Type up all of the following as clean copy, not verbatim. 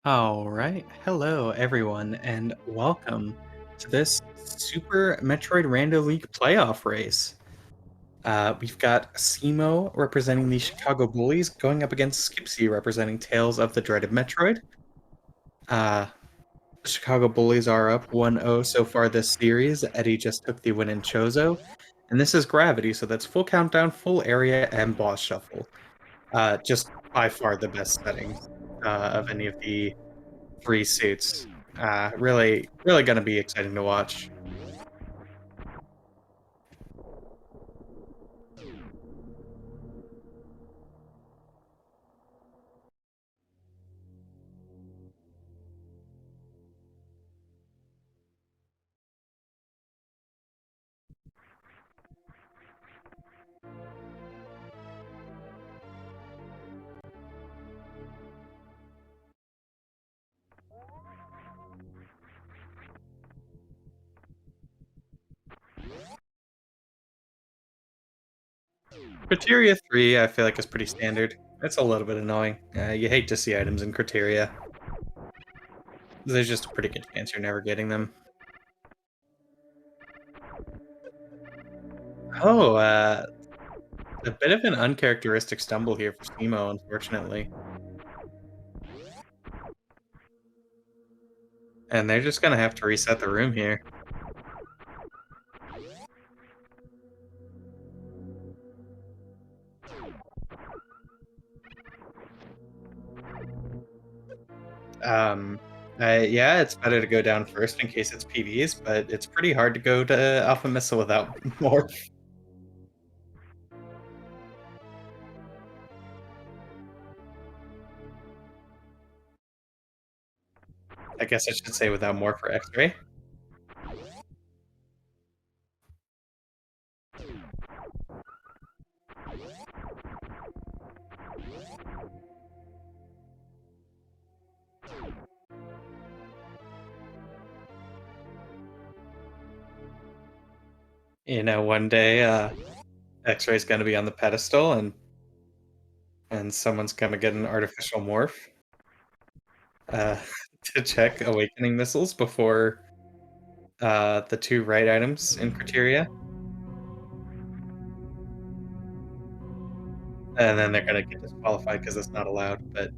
All right. Hello, everyone, and welcome to this Super Metroid Rando League playoff race. We've got Simo representing the Chicago Bullies going up against Skipsy representing Tales of the Dreaded Metroid. Uh, the Chicago Bullies are up 1-0 so far this series. Eddie just took the win in Chozo. And this is Gravity, so that's full countdown, full area, and boss shuffle. Just by far the best settings of any of the three suits. Really going to be exciting to watch. Criteria 3, I feel like, is pretty standard. It's a little bit annoying. You hate to see items in Criteria. There's just a pretty good chance you're never getting them. Oh, a bit of an uncharacteristic stumble here for Simo, unfortunately. And they're just going to have to reset the room here. Yeah, it's better to go down first in case it's PVs, but it's pretty hard to go to Alpha Missile without more. I guess I should say without more for X-Ray. One day, X-Ray's gonna be on the pedestal, and someone's gonna get an artificial morph uh, to check awakening missiles before the two right items in criteria, and then they're gonna get disqualified because it's not allowed. But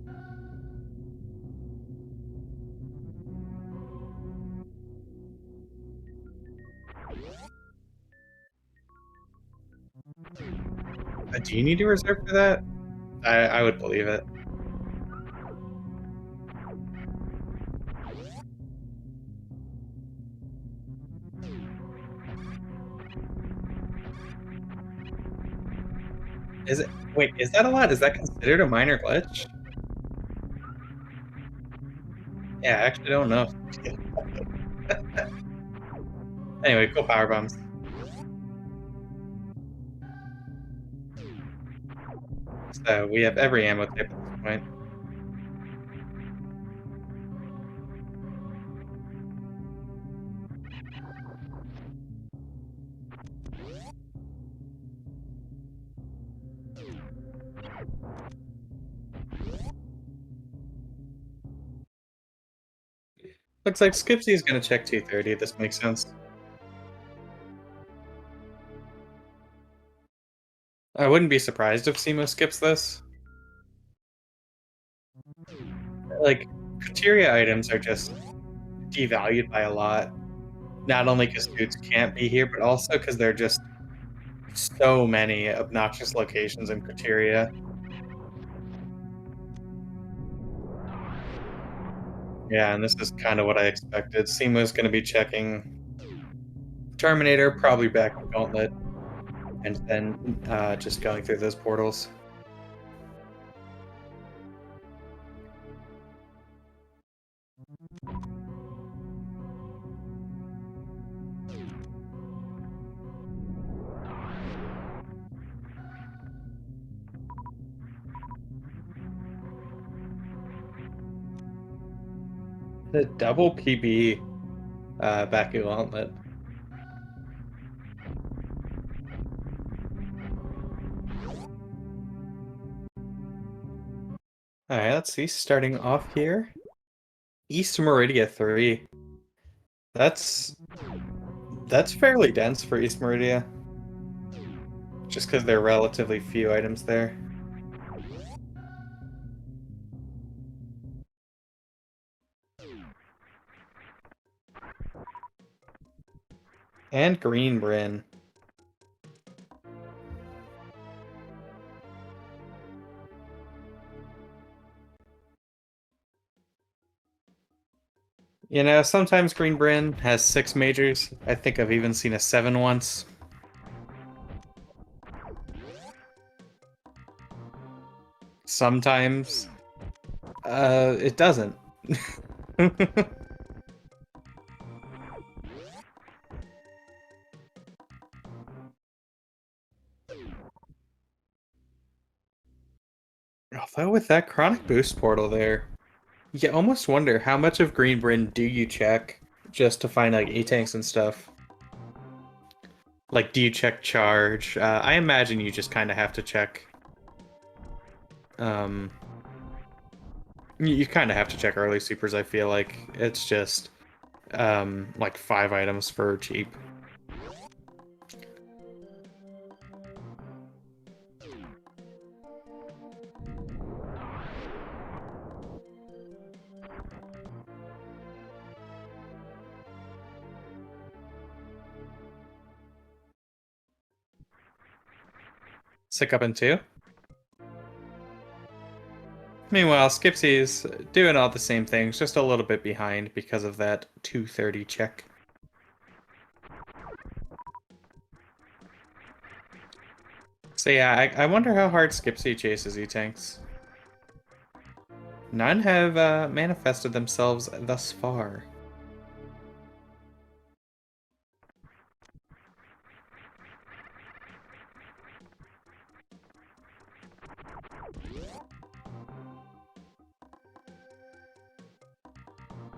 do you need to reserve for that? I would believe it. Is it? Wait, is that allowed? Is that considered a minor glitch? Yeah, I actually don't know. Anyway, cool power bombs. So we have every ammo type at this point. Looks like Skipsy is gonna check 230. This makes sense. I wouldn't be surprised if Simo skips this. Like, criteria items are just devalued by a lot. Not only because dudes can't be here, but also because there are just so many obnoxious locations in criteria. Yeah, and this is kind of what I expected. Simo's going to be checking Terminator, probably back in Gauntlet, and then just going through those portals. The double PB back in Gauntlet. All right, let's see. Starting off here, East Meridia 3. That's that's fairly dense for East Meridia, just because there are relatively few items there. And Green Bryn. You know, sometimes Green Bryn has 6 majors. I think I've even seen a 7 once. Sometimes it doesn't. Although with that chronic boost portal there, you almost wonder how much of Green Bryn do you check just to find like E-tanks and stuff? Like, do you check charge? I imagine you just kind of have to check. Um, you kind of have to check early supers. I feel like it's just like 5 items for cheap. Sick up in 2. Meanwhile, Skipsy's doing all the same things, just a little bit behind because of that 230 check. So yeah, I wonder how hard Skipsy chases E-tanks. None have manifested themselves thus far.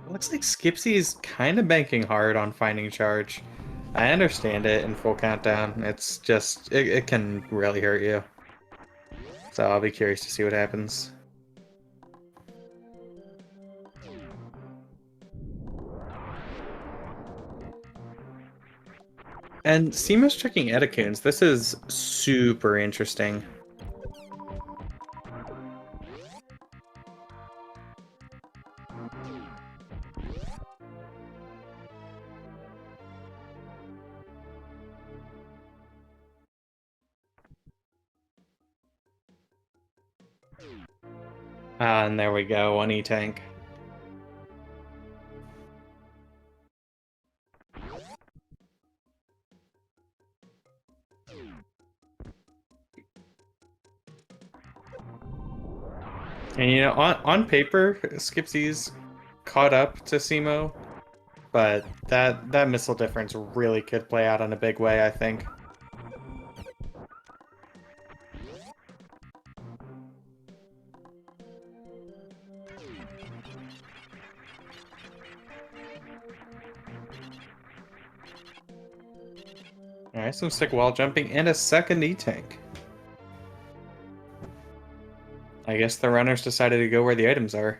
Looks like Skipsy's kind of banking hard on finding charge. I understand it in full countdown. It's just, it can really hurt you. So I'll be curious to see what happens. And Seamus checking Eticoons. This is super interesting. Ah, and there we go, 1 E-tank. And you know, on paper, Skipsy's caught up to Simo, but that missile difference really could play out in a big way, I think. Alright, some sick wall jumping and a second E-tank. I guess the runners decided to go where the items are.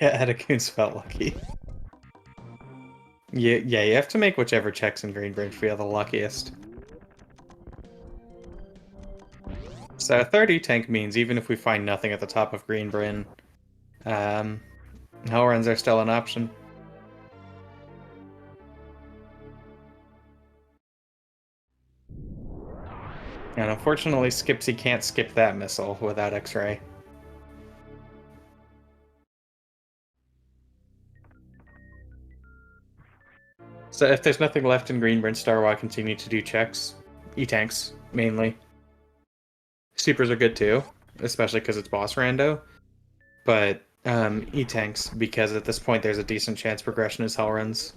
Yeah, Eticoons felt lucky. Yeah, you have to make whichever checks in Greenbridge feel the luckiest. So 30 tank means even if we find nothing at the top of Greenbrin, hell runs are still an option. And unfortunately, Skipsy can't skip that missile without X-ray. So if there's nothing left in Greenbrin, Star will continue to do checks. E-tanks, mainly. Supers are good too, especially because it's boss rando. But E-tanks, because at this point there's a decent chance progression is hell runs.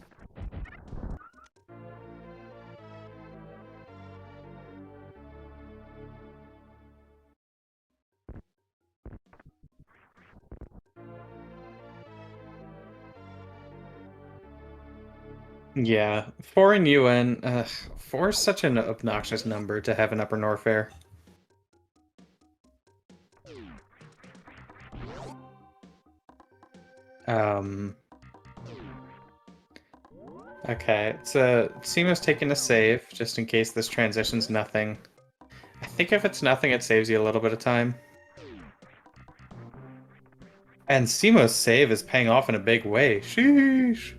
Yeah, 4 in UN. Ugh, 4 is such an obnoxious number to have in Upper Norfair. Um, okay, so Seamo's taking a save, just in case this transition's nothing. I think if it's nothing, it saves you a little bit of time. And Seamo's save is paying off in a big way. Sheesh!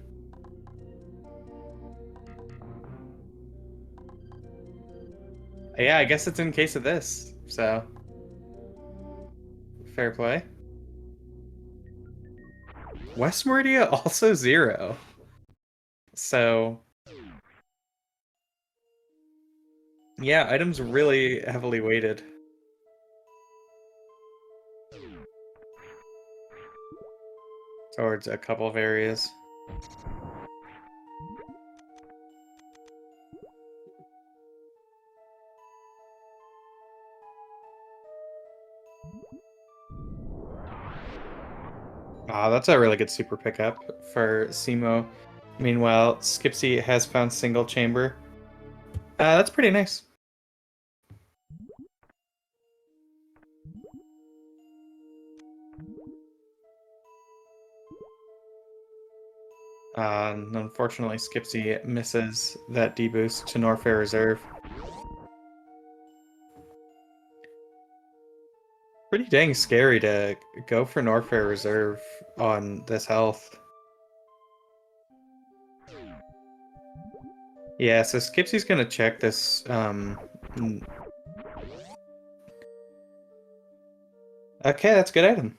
Yeah, I guess it's in case of this, so fair play. West Meridia also 0. So, yeah, items really heavily weighted towards a couple of areas. Ah, that's a really good super pickup for Simo. Meanwhile, Skipsy has found single chamber. That's pretty nice. And unfortunately, Skipsy misses that deboost to Norfair Reserve. Pretty dang scary to go for Norfair Reserve on this health. Yeah, so Skipsy's gonna check this. Okay, that's a good item.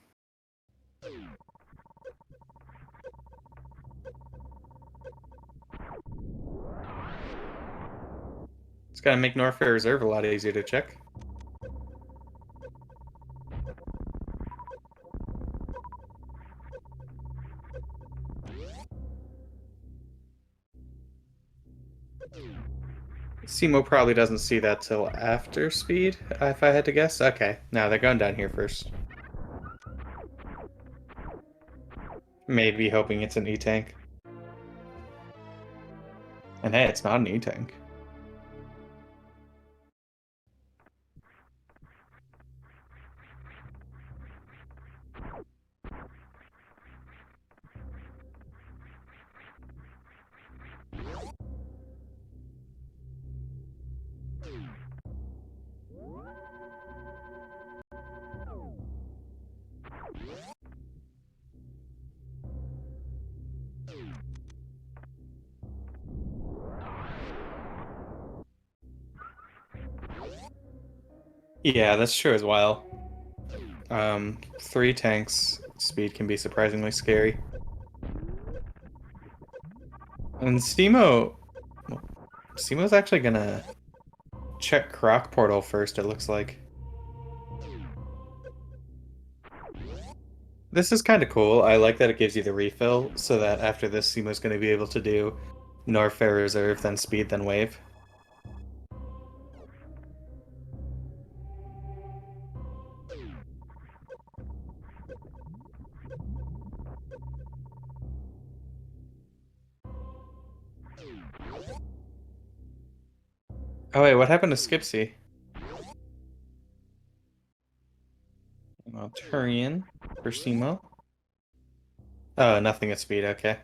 It's gonna make Norfair Reserve a lot easier to check. Simo probably doesn't see that till after speed, if I had to guess. Okay, no, they're going down here first. Maybe hoping it's an E-tank. And hey, it's not an E-tank. Yeah, that's true as well. 3 tanks speed can be surprisingly scary. And Steamo's actually gonna check Croc Portal first, it looks like. This is kind of cool. I like that it gives you the refill, so that after this, Steamo's gonna be able to do Norfair Reserve, then Speed, then Wave. Oh wait, what happened to Skipsy? Turian for Steamo. Oh, nothing at speed, okay.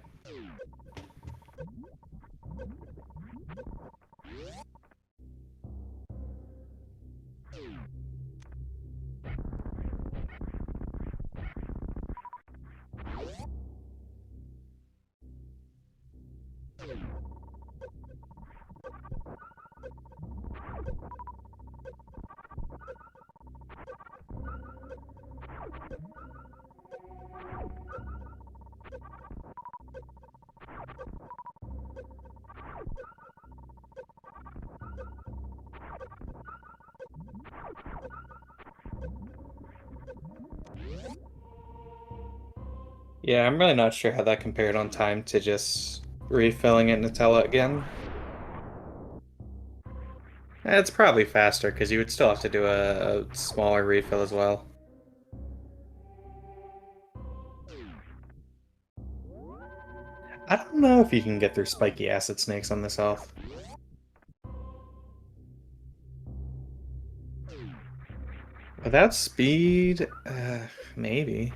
Yeah, I'm really not sure how that compared on time to just refilling it Nutella again. It's probably faster, because you would still have to do a smaller refill as well. I don't know if you can get through spiky acid snakes on this health. Without speed, maybe.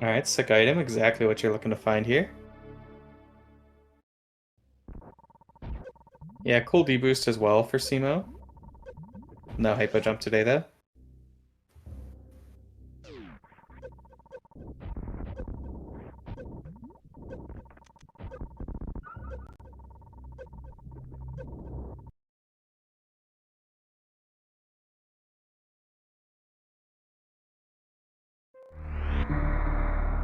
Alright, sick item, exactly what you're looking to find here. Yeah, cool deboost as well for Simo. No hypo jump today though.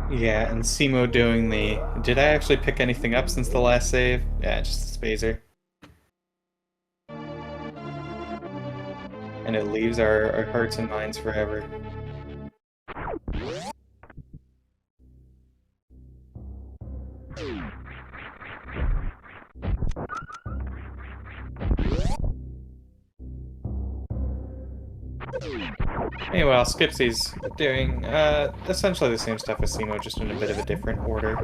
Yeah, and Simo doing the... Did I actually pick anything up since the last save? Yeah, just a spazer. And it leaves our hearts and minds forever. Meanwhile, Skipsy's doing essentially the same stuff as Simo, just in a bit of a different order.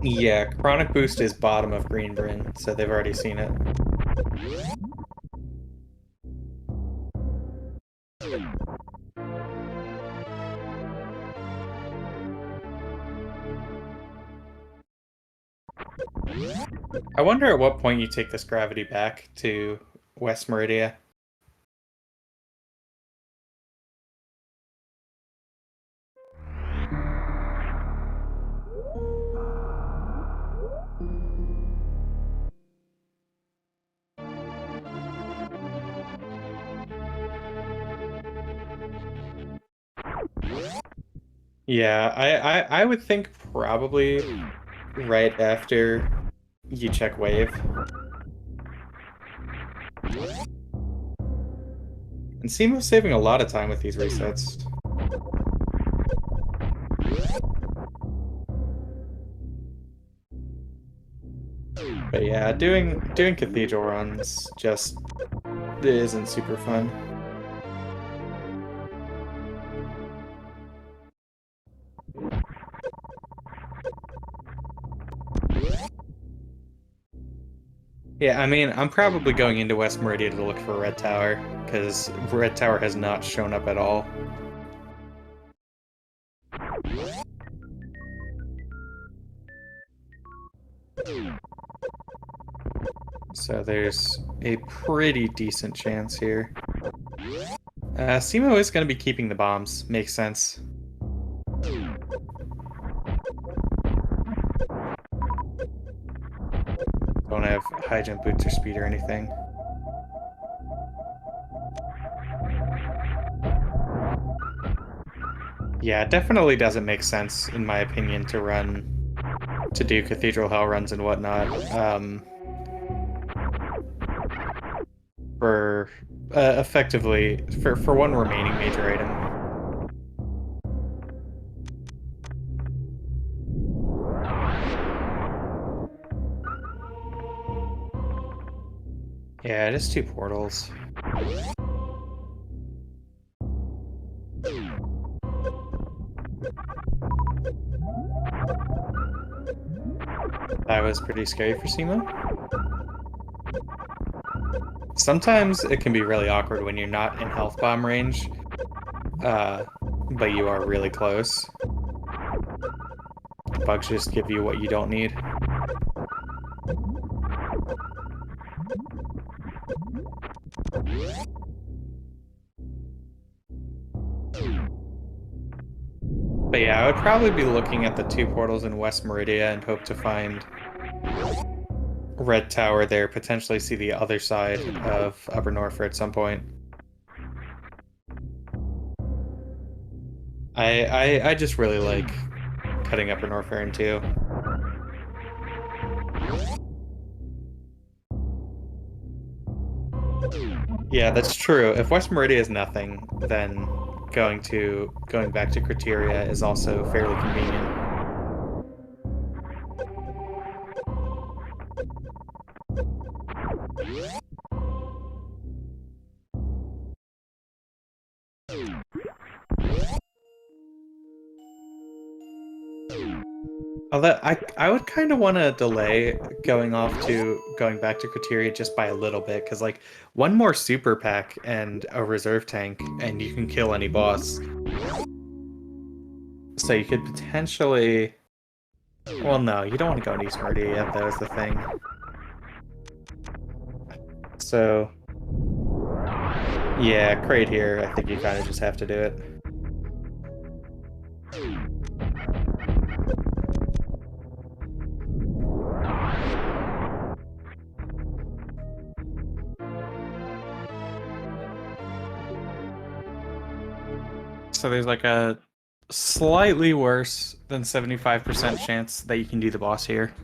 Yeah, Chronic Boost is bottom of Green Bryn, so they've already seen it. I wonder at what point you take this gravity back to West Meridia. Yeah, I would think probably right after you check Wave. And Simo's saving a lot of time with these resets. But yeah, doing cathedral runs just isn't super fun. Yeah, I mean, I'm probably going into West Meridia to look for Red Tower, because Red Tower has not shown up at all. So there's a pretty decent chance here. Simo is going to be keeping the bombs. Makes sense. Don't have high jump boots or speed or anything. Yeah, it definitely doesn't make sense, in my opinion, to do Cathedral Hell runs and whatnot. For effectively for one remaining major item. Yeah, it is 2 portals. That was pretty scary for Simo. Sometimes it can be really awkward when you're not in health bomb range, but you are really close. Bugs just give you what you don't need. But yeah, I would probably be looking at the 2 portals in West Meridia and hope to find Red Tower there, potentially see the other side of Upper Norfair at some point. I just really like cutting Upper Norfair in 2. Yeah, that's true. If West Meridia is nothing, then going back to Criteria is also fairly convenient. Although I would kind of want to delay going back to Criteria just by a little bit, because like one more super pack and a reserve tank, and you can kill any boss. So you could potentially. Well, no, you don't want to go into East Meridia yet. That was the thing. So yeah, crate here. I think you kind of just have to do it. So there's like a slightly worse than 75% chance that you can do the boss here.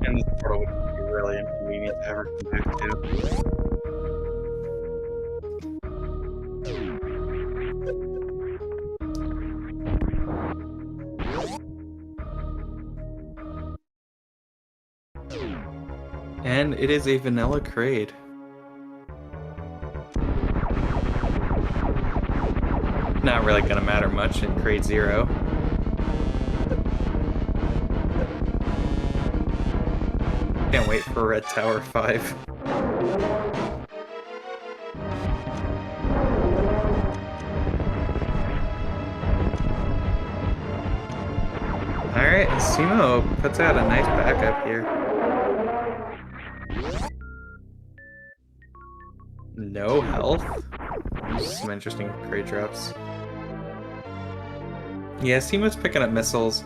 And this portal would be really inconvenient to ever come back to. And it is a vanilla crate. Not really gonna matter much in crate 0. Can't wait for Red Tower 5. Alright, Simo puts out a nice backup here. No health? Some interesting crate drops. Yeah, Simo's picking up missiles.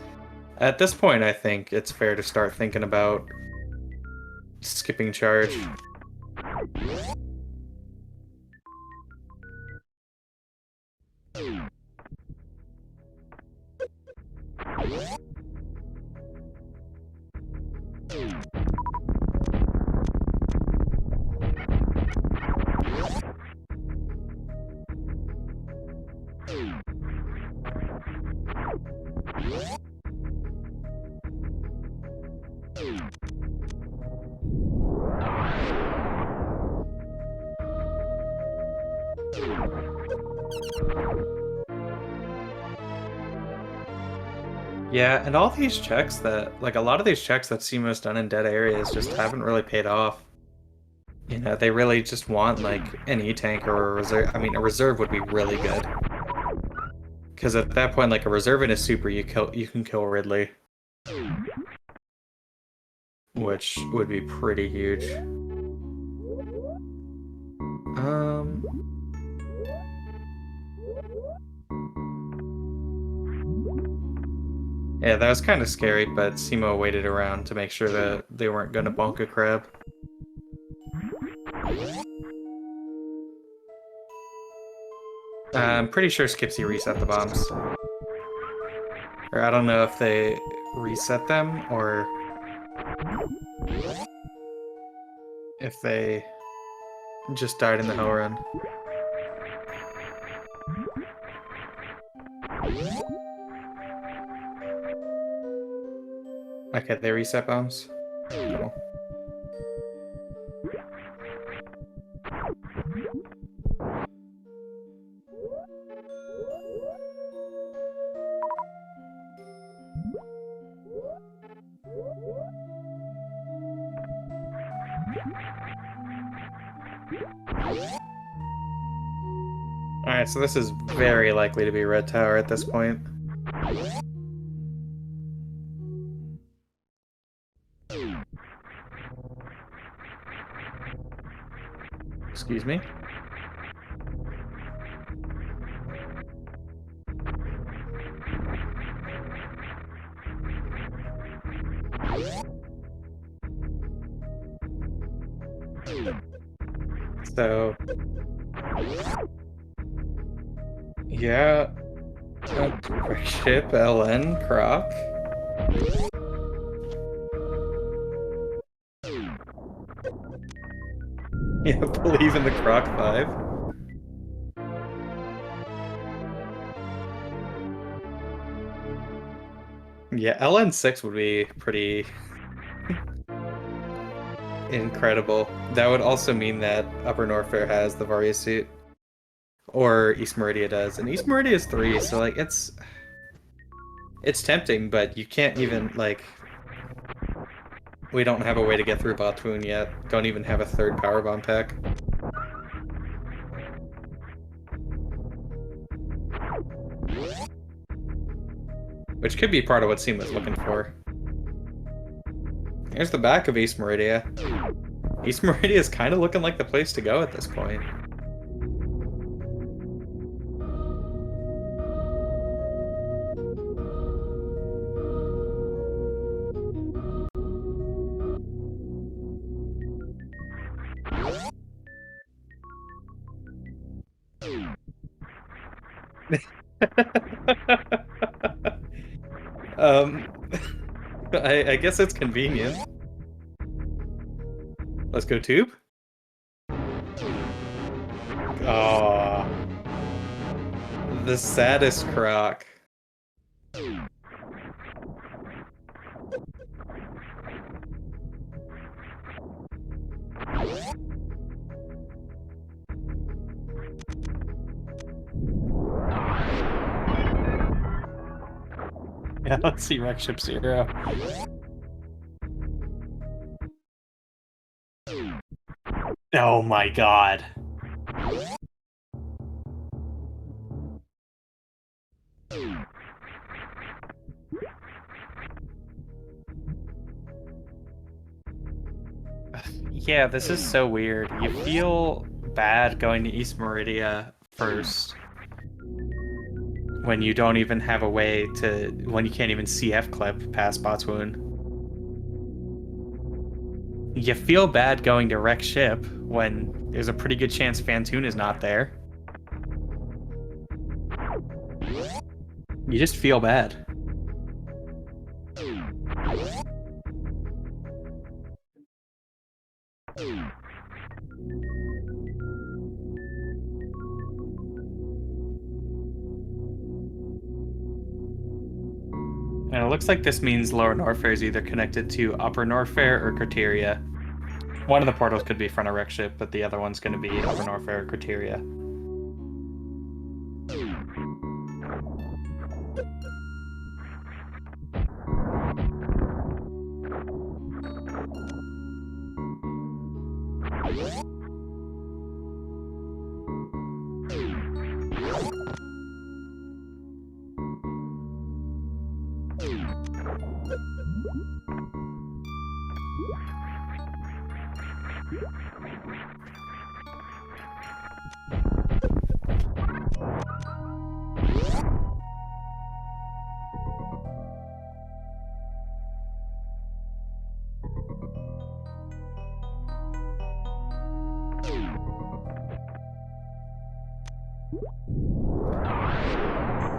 At this point, I think it's fair to start thinking about skipping charge. Yeah, and all these checks that, like a lot of these checks that Simo's done in dead areas just haven't really paid off. You know, they really just want like an E-tank or a reserve. I mean, a reserve would be really good. Because at that point, like a reserve and a super, you can kill Ridley. Which would be pretty huge. Yeah, that was kind of scary, but Simo waited around to make sure that they weren't going to bonk a crab. I'm pretty sure Skipsy reset the bombs. Or I don't know if they reset them, or if they just died in the hell run. Okay, they reset bombs. Cool. Alright, so this is very likely to be Red Tower at this point. Excuse me? So, yeah. Ship LN Croc. Yeah, believe in the Croc 5. Yeah, LN6 would be pretty incredible. That would also mean that Upper Norfair has the Varia suit. Or East Meridia does. And East Meridia is 3, so like it's tempting, but you can't even like we don't have a way to get through Botwoon yet. Don't even have a third power bomb pack. Which could be part of what Seam was looking for. Here's the back of East Meridia. East Meridia is kind of looking like the place to go at this point. um, I guess it's convenient. Let's go tube. Oh, the saddest croc. Yeah, let's see Wreck Ship 0. Oh my god. Yeah, this is so weird. You feel bad going to East Meridia first when you don't even have a way to, when you can't even CF clip past Botswoon. You feel bad going to Wreck Ship when there's a pretty good chance Fantoon is not there. You just feel bad. And it looks like this means Lower Norfair is either connected to Upper Norfair or Criteria. One of the portals could be front of Wreck Ship, but the other one's going to be Upper Norfair or Criteria.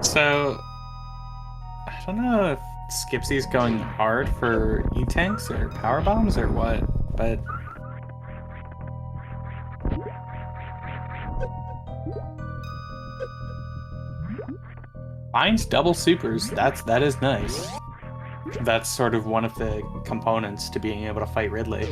So, I don't know if Skipsy's going hard for E-tanks or power bombs or what, but finds double supers. That is nice. That's sort of one of the components to being able to fight Ridley.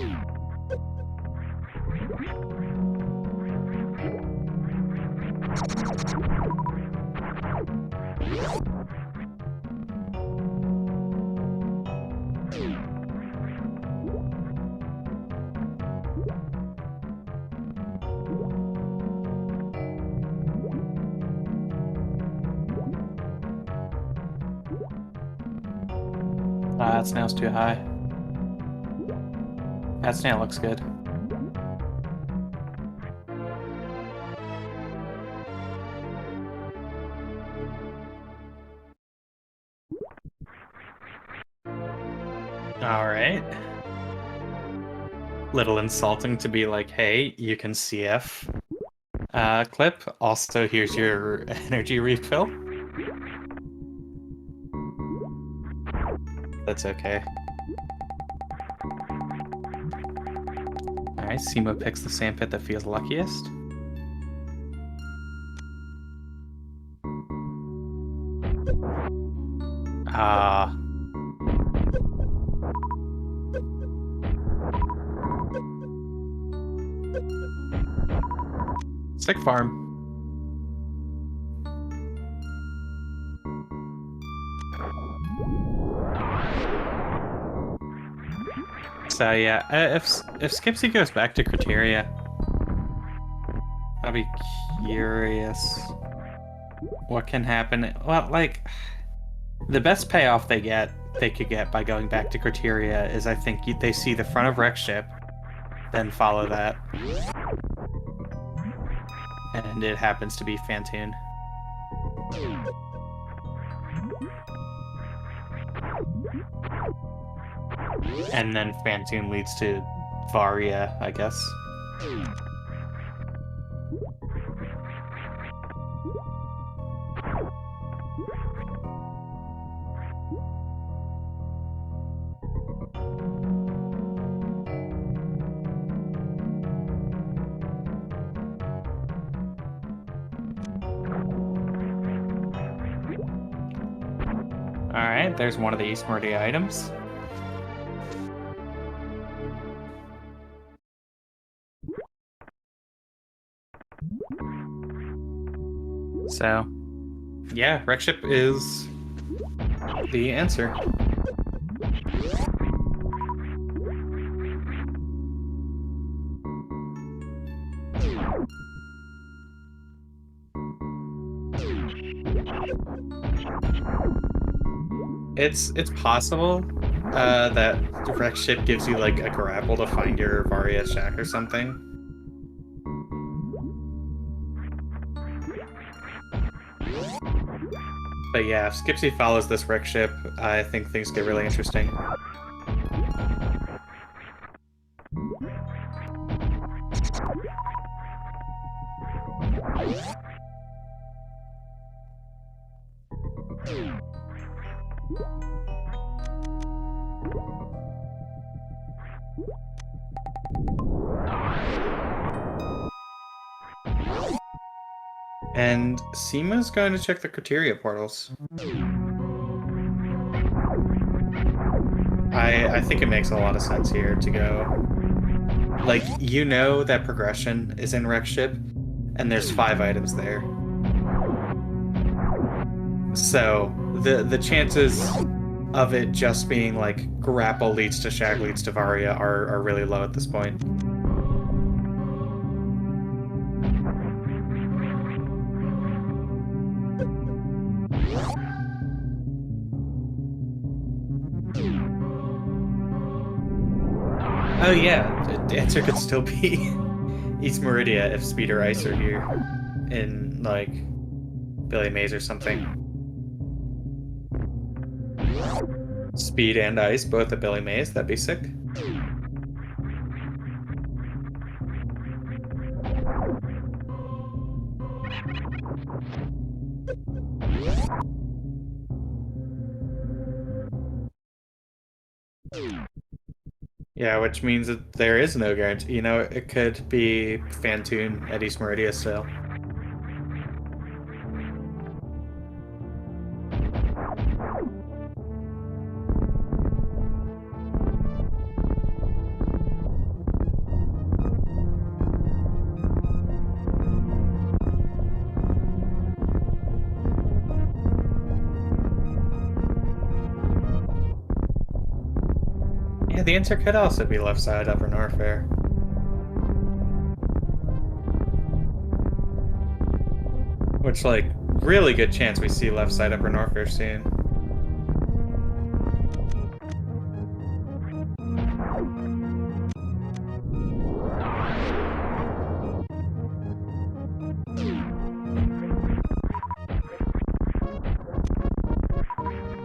That snail's too high. That snail looks good. All right. little insulting to be like, hey, you can CF clip. Also, here's your energy refill. That's okay. Alright, Simo picks the sandpit that feels luckiest. Ah. Sick farm. So yeah, if Skipsy goes back to criteria, I'll be curious what can happen. Well, like the best payoff they could get by going back to criteria is I think they see the front of Rex ship, then follow that, and it happens to be Fantoon. And then Fantoon leads to Varia, I guess. Alright, there's one of the East Meridia items. So, yeah, Rex ship is the answer. It's possible that Rex ship gives you like a grapple to find your Varia shack or something. But yeah, if Skipsy follows this Rex ship, I think things get really interesting. And Seema's going to check the criteria portals. I think it makes a lot of sense here to go. Like, you know that progression is in Rex ship, and there's 5 items there. So the chances of it just being like grapple leads to Shag leads to Varia are really low at this point. Oh yeah, the answer could still be East Meridia if Speed or Ice are here in like Billy Mays or something. Speed and Ice both at Billy Mays, that'd be sick. Yeah, which means that there is no guarantee. You know, it could be Fantoon at East Meridia still. Yeah, the answer could also be left side Upper Norfair. Which, like, really good chance we see left side Upper Norfair soon.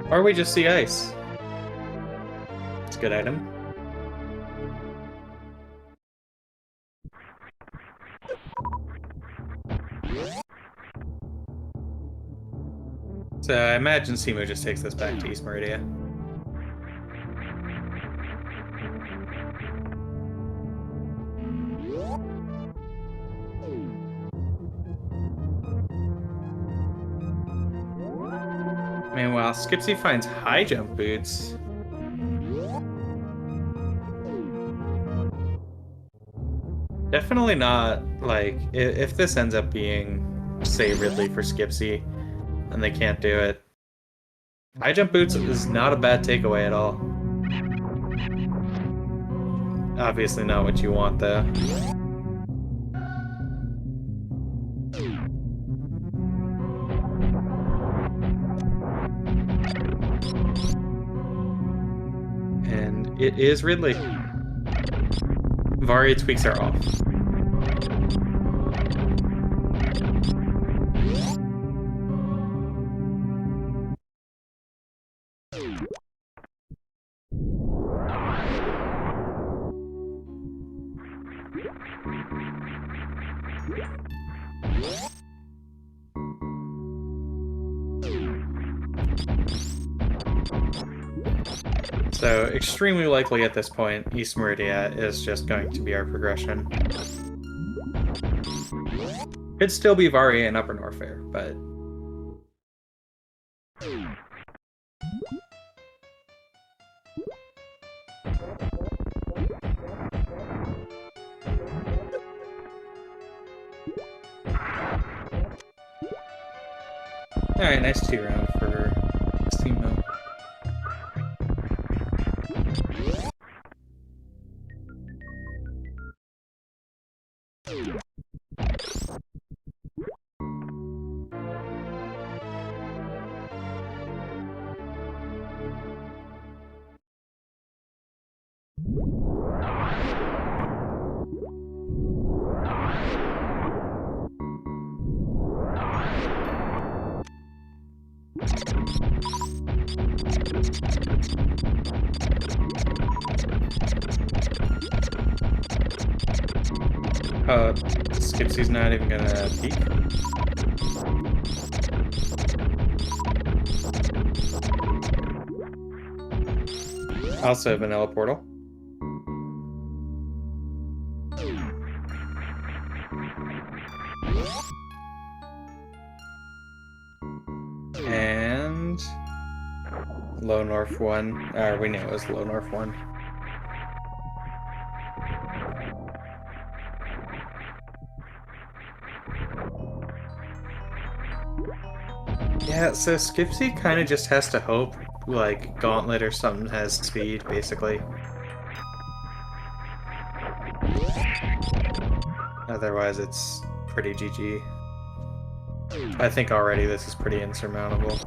Or we just see Ice. It's a good item. So I imagine Simo just takes this back to East Meridia. Meanwhile, Skipsy finds high jump boots. Definitely not, like, if this ends up being, say, Ridley for Skipsy, and they can't do it. High jump boots is not a bad takeaway at all. Obviously not what you want, though. And it is Ridley. Varia tweaks are off. So, extremely likely at this point, East Meridia is just going to be our progression. Could still be Varia and Upper Norfair, but... Alright, nice 2-round for Simo. Skipsy's not even gonna peek. Also, Vanilla Portal. And... Low North 1. We knew it was Low North 1. Yeah, so Skipsy kind of just has to hope, like, Gauntlet or something has speed, basically. Otherwise, it's pretty GG. I think already this is pretty insurmountable.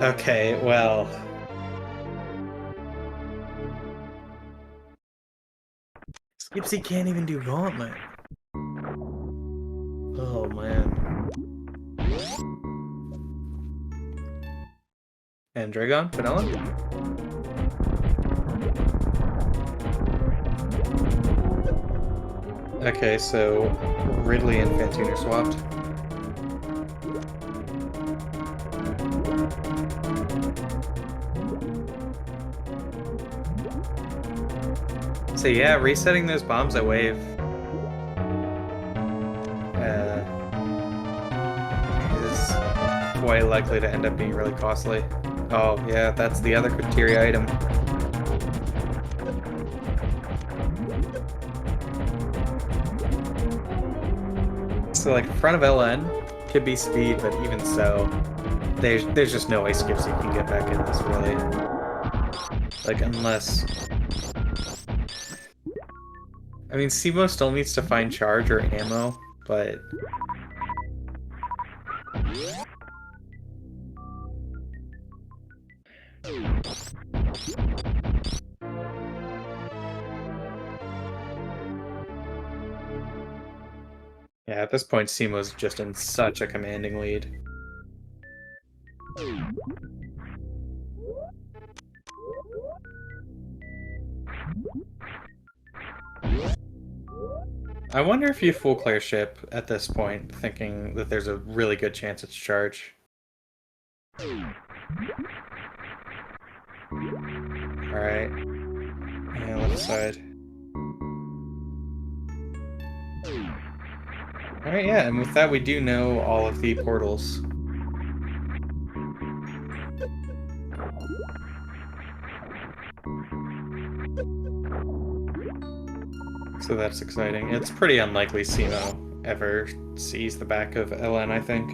Okay, well... Skipsy can't even do Gauntlet. Oh, man. And Dragon? Vanilla? Okay, so Ridley and Fantoon are swapped. So yeah, resetting those bombs at wave is quite likely to end up being really costly. Oh yeah, that's the other criteria item. So like front of LN could be speed, but even so, there's just no way Skipsy can get back in this really. Like unless, I mean, Simo still needs to find charge or ammo, but yeah, at this point, Simo's just in such a commanding lead. I wonder if you full clear ship at this point, thinking that there's a really good chance it's charge. Alright. And left side. Alright, yeah, and with that we do know all of the portals. So that's exciting. It's pretty unlikely Simo ever sees the back of LN, I think.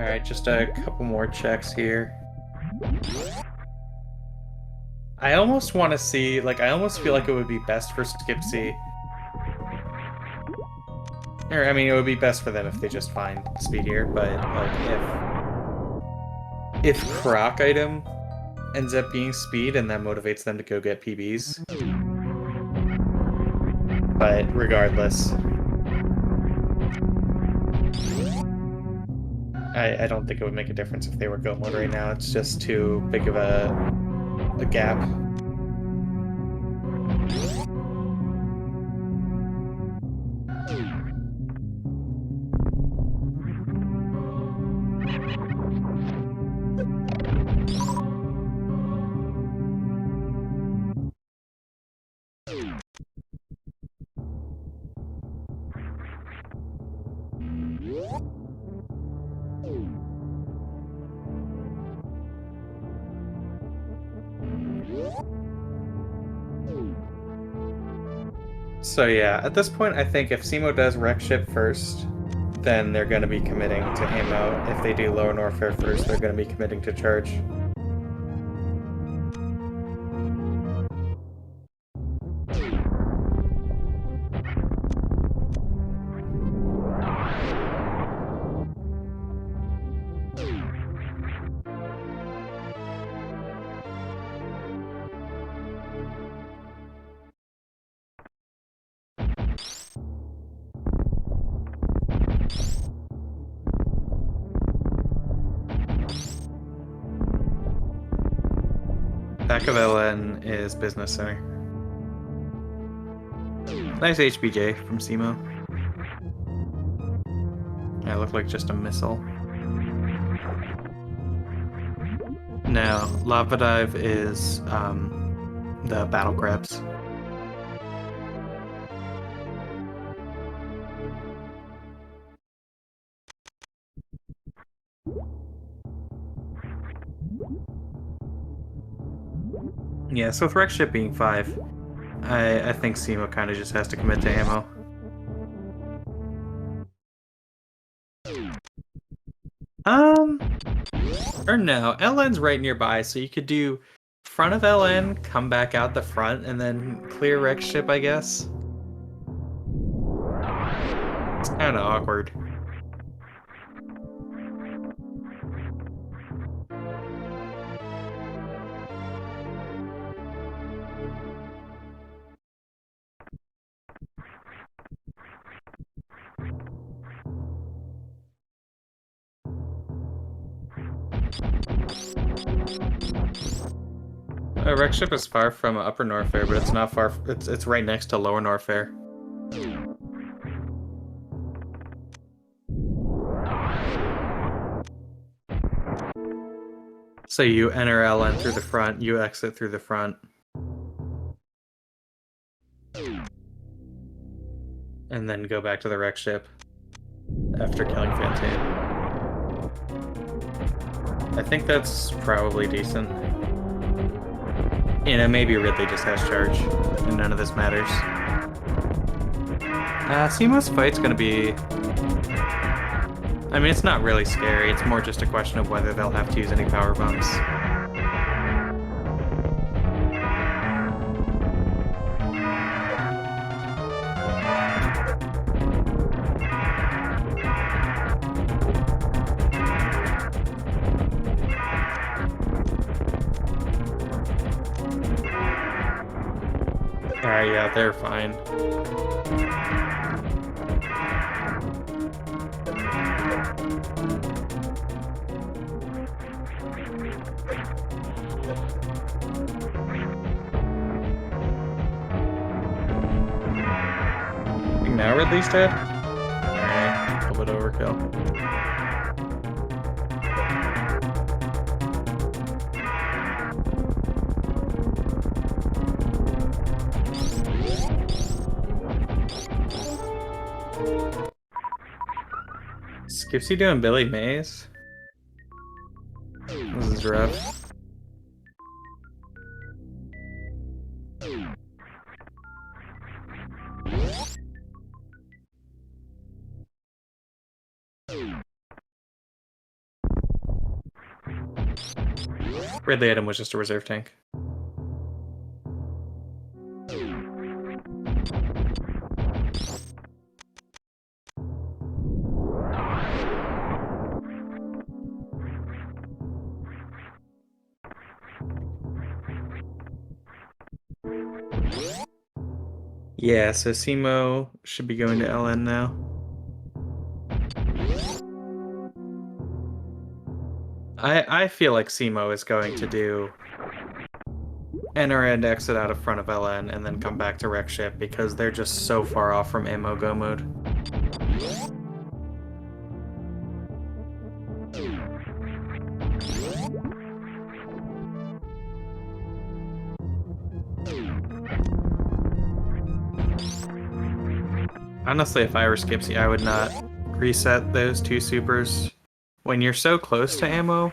Alright, just a couple more checks here. I almost want to see, like, I almost feel like it would be best for Skip C. Or, I mean, it would be best for them if they just find speed here, but, like, if Croc item ends up being speed and that motivates them to go get PBs. But, regardless. I don't think it would make a difference if they were go mode right now. It's just too big of a gap. So yeah, at this point, I think if Simo does wreck ship first, then they're going to be committing to ammo. If they do lower Norfair first, they're going to be committing to charge. Back of LN is Business Center. Nice HBJ from Simo. Yeah, it looked like just a missile. Now, Lava Dive is the Battle Crabs. Yeah, so with wreck ship being 5, I think Simo kind of just has to commit to ammo. Or no, LN's right nearby, so you could do front of LN, come back out the front, and then clear wreck ship, I guess. It's kind of awkward. Wreck ship is far from Upper Norfair, but it's not far. It's right next to Lower Norfair. So you enter LN through the front, you exit through the front. And then go back to the wreck ship after killing Fantan. I think that's probably decent. You know, maybe Ridley just has charge, and none of this matters. Simo's fight's gonna be... I mean, it's not really scary, it's more just a question of whether they'll have to use any power bumps. Alright, yeah, they're fine. I think now Ridley's dead? Alright, a little bit overkill. Skipsy doing Billy Mays? This is rough. Ridley item was just a reserve tank. Yeah, so Simo should be going to LN now. I feel like Simo is going to do enter and exit out of front of LN and then come back to wreck ship because they're just so far off from ammo go mode. Honestly, if I were Skipsy, I would not reset those two supers. When you're so close to ammo,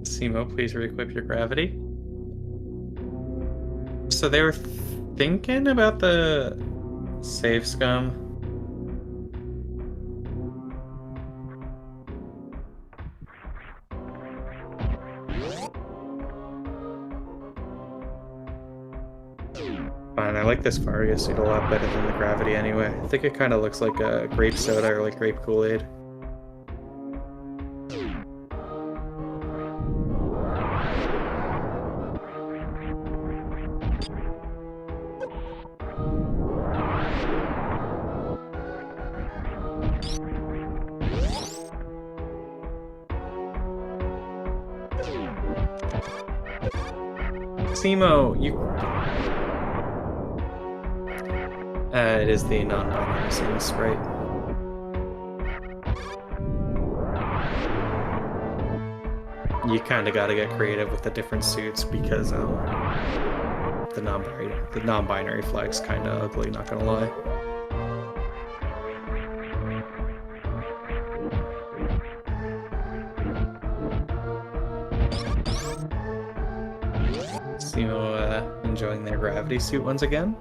Simo, please re-equip your gravity. So they were thinking about the save scum. Fine, I like this Faria suit a lot better than the gravity anyway. I think it kind of looks like a grape soda or like grape Kool-Aid. Simo, you... it is the non-binary Simo sprite. You kind of got to get creative with the different suits because the non-binary flag's kind of ugly, not gonna lie. Simo enjoying their gravity suit once again.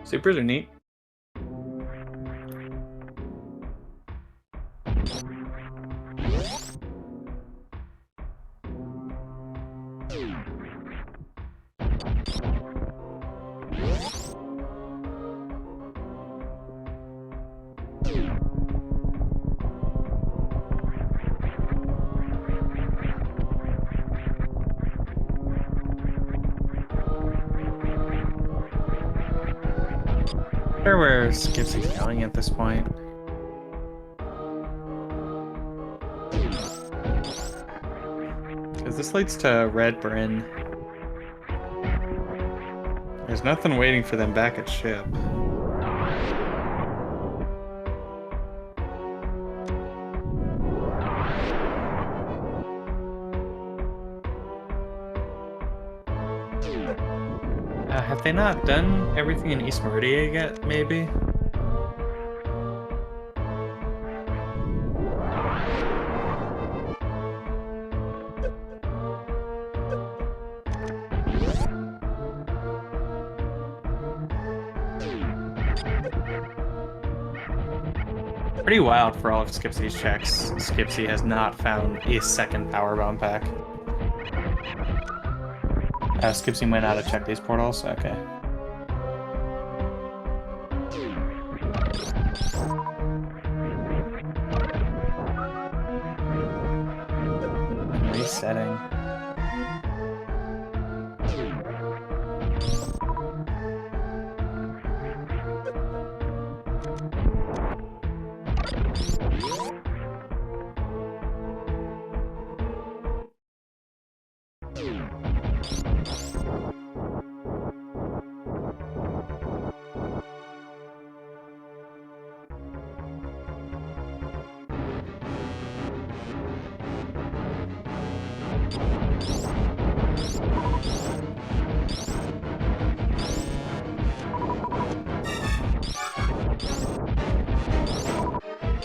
Supers are neat. I wonder where Skipsy's going at this point. Because this leads to Red Bryn. There's nothing waiting for them back at ship. Have they not done everything in East Meridia yet, maybe? Pretty wild for all of Skipsy's checks. Skipsy has not found a second power bomb pack. Skipsy might not have checked these portals. Okay. Resetting.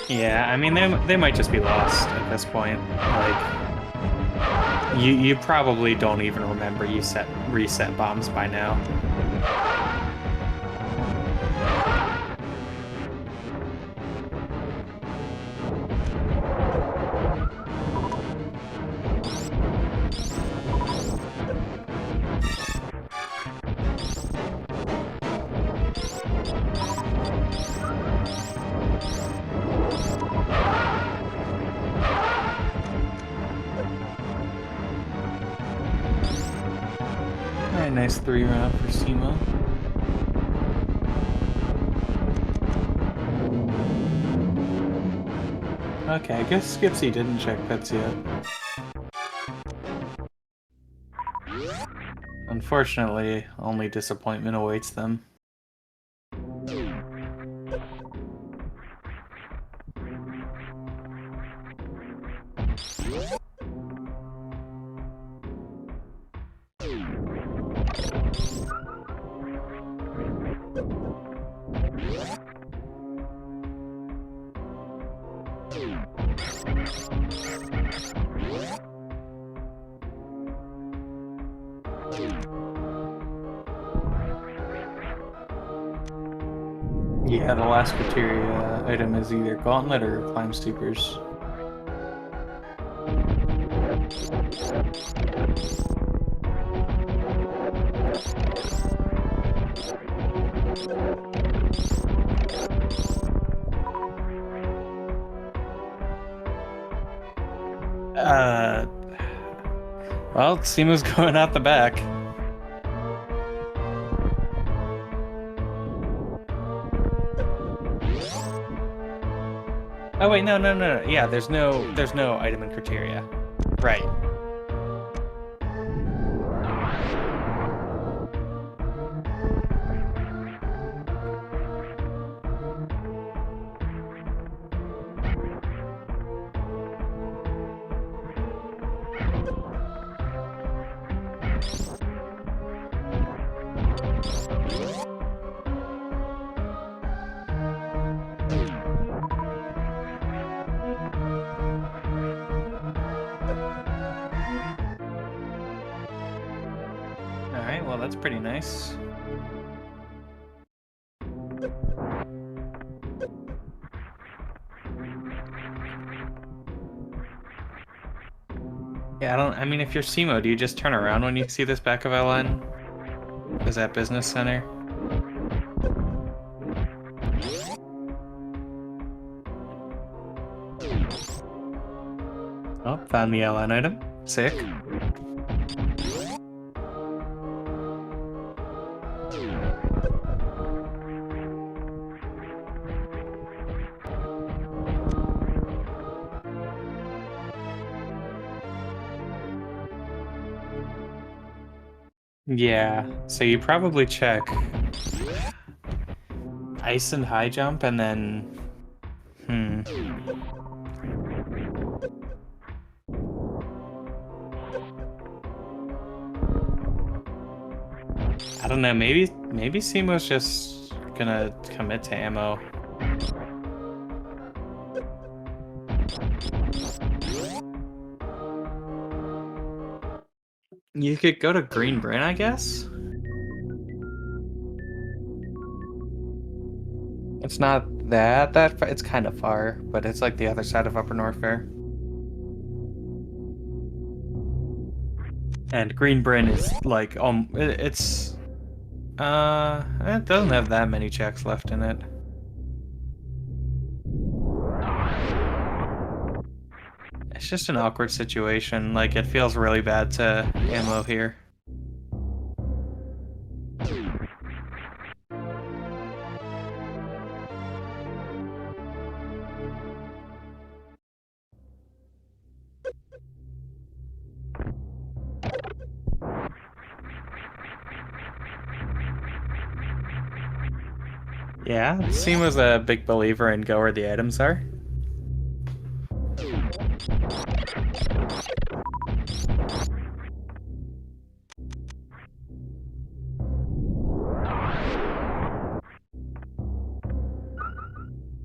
Yeah, I mean they might just be lost at this point. Like you probably don't even remember you reset bombs by now. Alright, nice 3 round for Simo. Okay, I guess Skipsy didn't check pets yet. Unfortunately, only disappointment awaits them. Yeah, the last criteria item is either Gauntlet or Climb Steepers. Well, Simo's going out the back. Oh wait, no. Yeah, there's no item and criteria. Right. Alright, well that's pretty nice. Yeah, I mean, if you're Simo, do you just turn around when you see this back of LN? Is that business center? Oh, found the LN item. Sick. Yeah, so you probably check ice and high jump and then... I don't know, maybe Simo's just gonna commit to ammo. You could go to Green Bryn, I guess? It's not It's kind of far, but it's like the other side of Upper North Fair. And Green Bryn is like it doesn't have that many checks left in it. It's just an awkward situation. Like, it feels really bad to ammo here. Yeah, Seema's a big believer in go where the items are.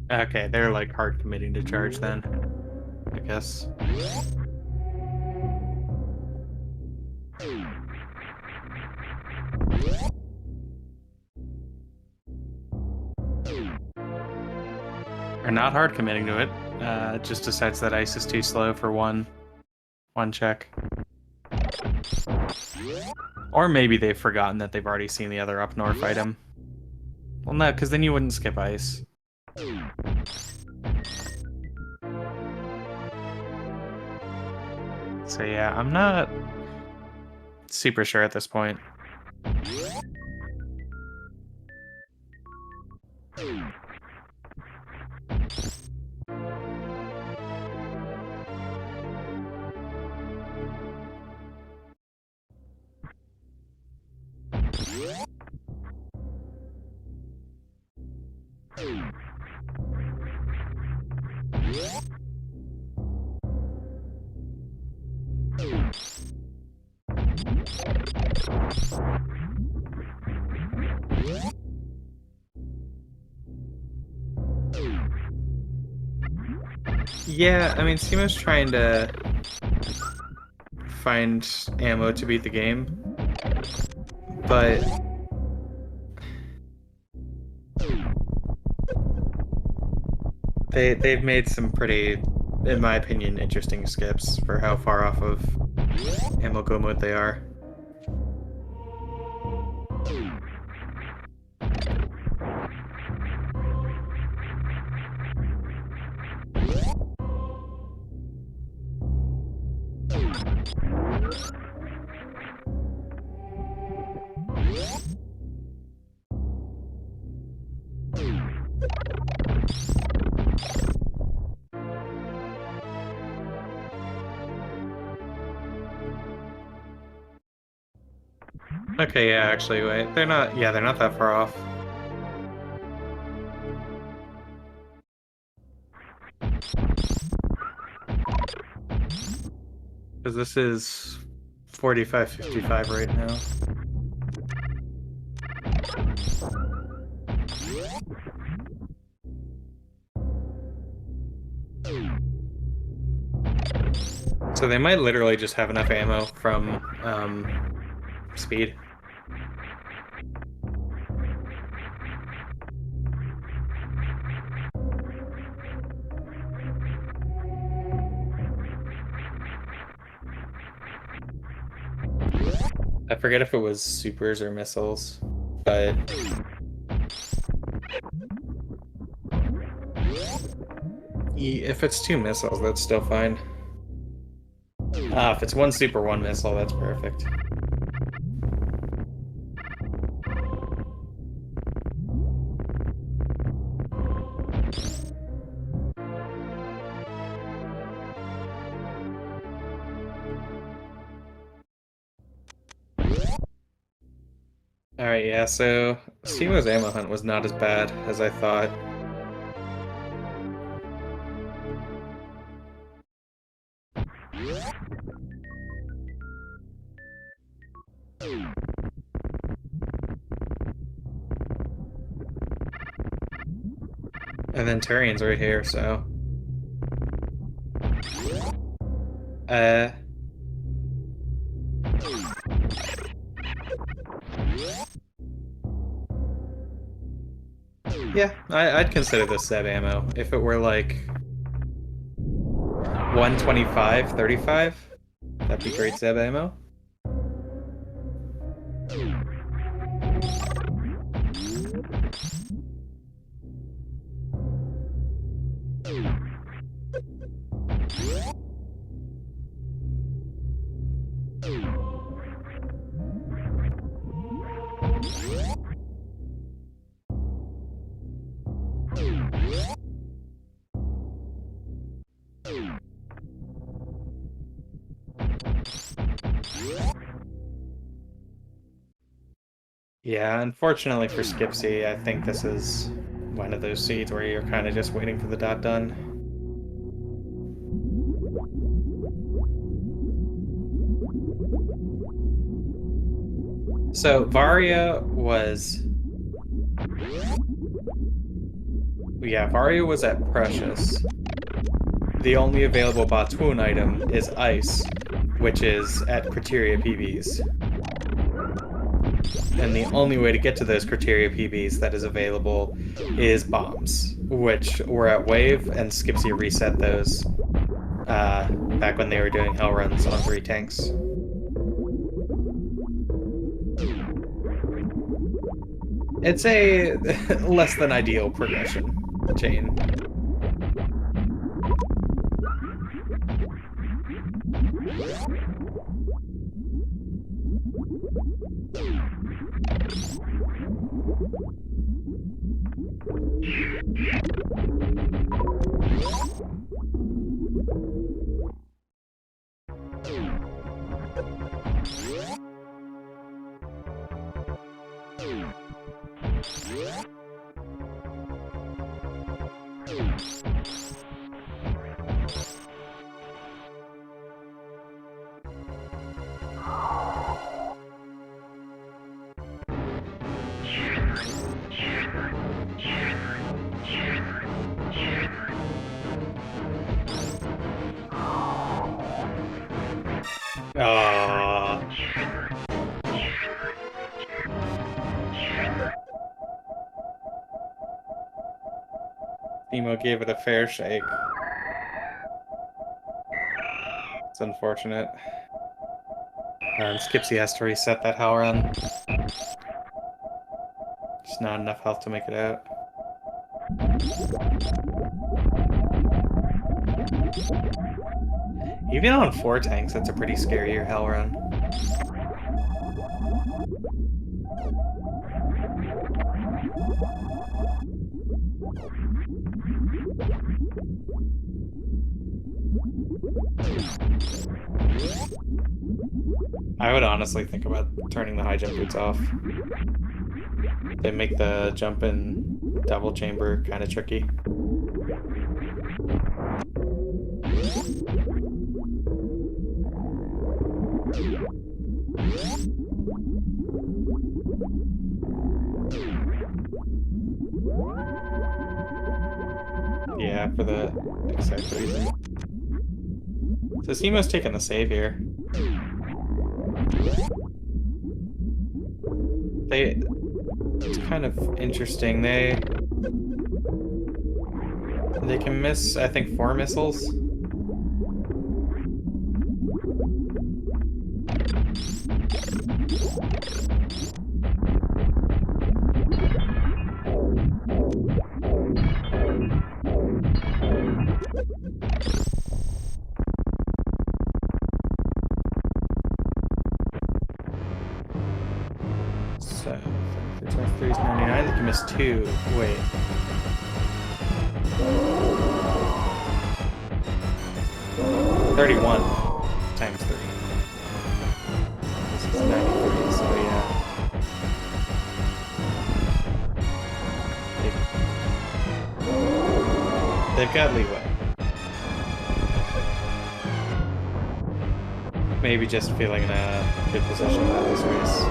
Okay, they're like hard committing to charge then, I guess. Or not hard committing to it. Just decides that ice is too slow for one check. Or maybe they've forgotten that they've already seen the other up north item. Well, no, because then you wouldn't skip ice. So yeah, I'm not super sure at this point. Yeah, I mean, Seema's trying to find ammo to beat the game, but they've made some pretty, in my opinion, interesting skips for how far off of ammo go mode they are. Okay, yeah, actually, wait. They're not that far off. Because this is 45-55 right now. So they might literally just have enough ammo from speed. I forget if it was supers or missiles, but if it's 2 missiles, that's still fine. If it's 1 super, 1 missile, that's perfect. Alright, yeah, so Stevo's ammo hunt was not as bad as I thought. And then Turian's right here, so... Yeah, I'd consider this Zeb ammo. If it were like 125, 35, that'd be great Zeb ammo. Yeah, unfortunately for Skipsy, I think this is one of those seeds where you're kind of just waiting for the dot done. So Varia was... Yeah, Varia was at Precious. The only available Batoon item is Ice, which is at Criteria PBs. And the only way to get to those Criteria PBs that is available is Bombs, which were at Wave, and Skipsy reset those back when they were doing Hell runs on 3 tanks. It's a less than ideal progression chain. Nemo gave it a fair shake. It's unfortunate. And Skipsy has to reset that Hell run. Just not enough health to make it out. Even on 4 tanks, that's a pretty scary Hell run. I would honestly think about turning the high jump boots off. They make the jump in double chamber kind of tricky. Yeah, for the exact reason. So Simo's taking the save here. It's kind of interesting. They can miss, I think, 4 missiles. So, 3 is 99, they can miss 2. Wait. $31 times 3. This is 93, so yeah. They've got leeway. Maybe just feeling in a good position at this race.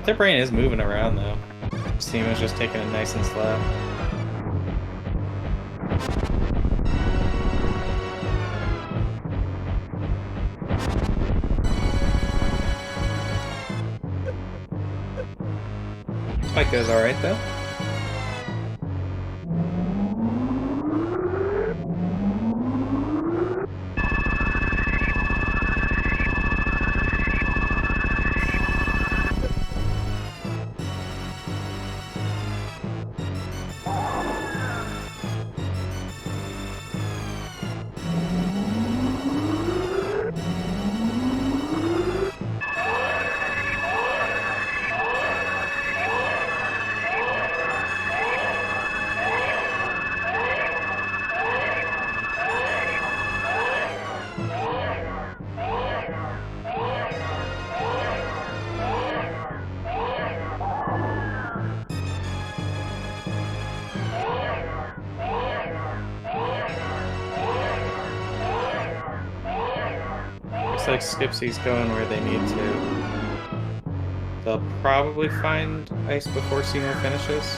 Their brain is moving around though. Simo's just taking it nice and slow. Fight goes alright, though. Looks like Skipsy's going where they need to. They'll probably find ice before Simo finishes.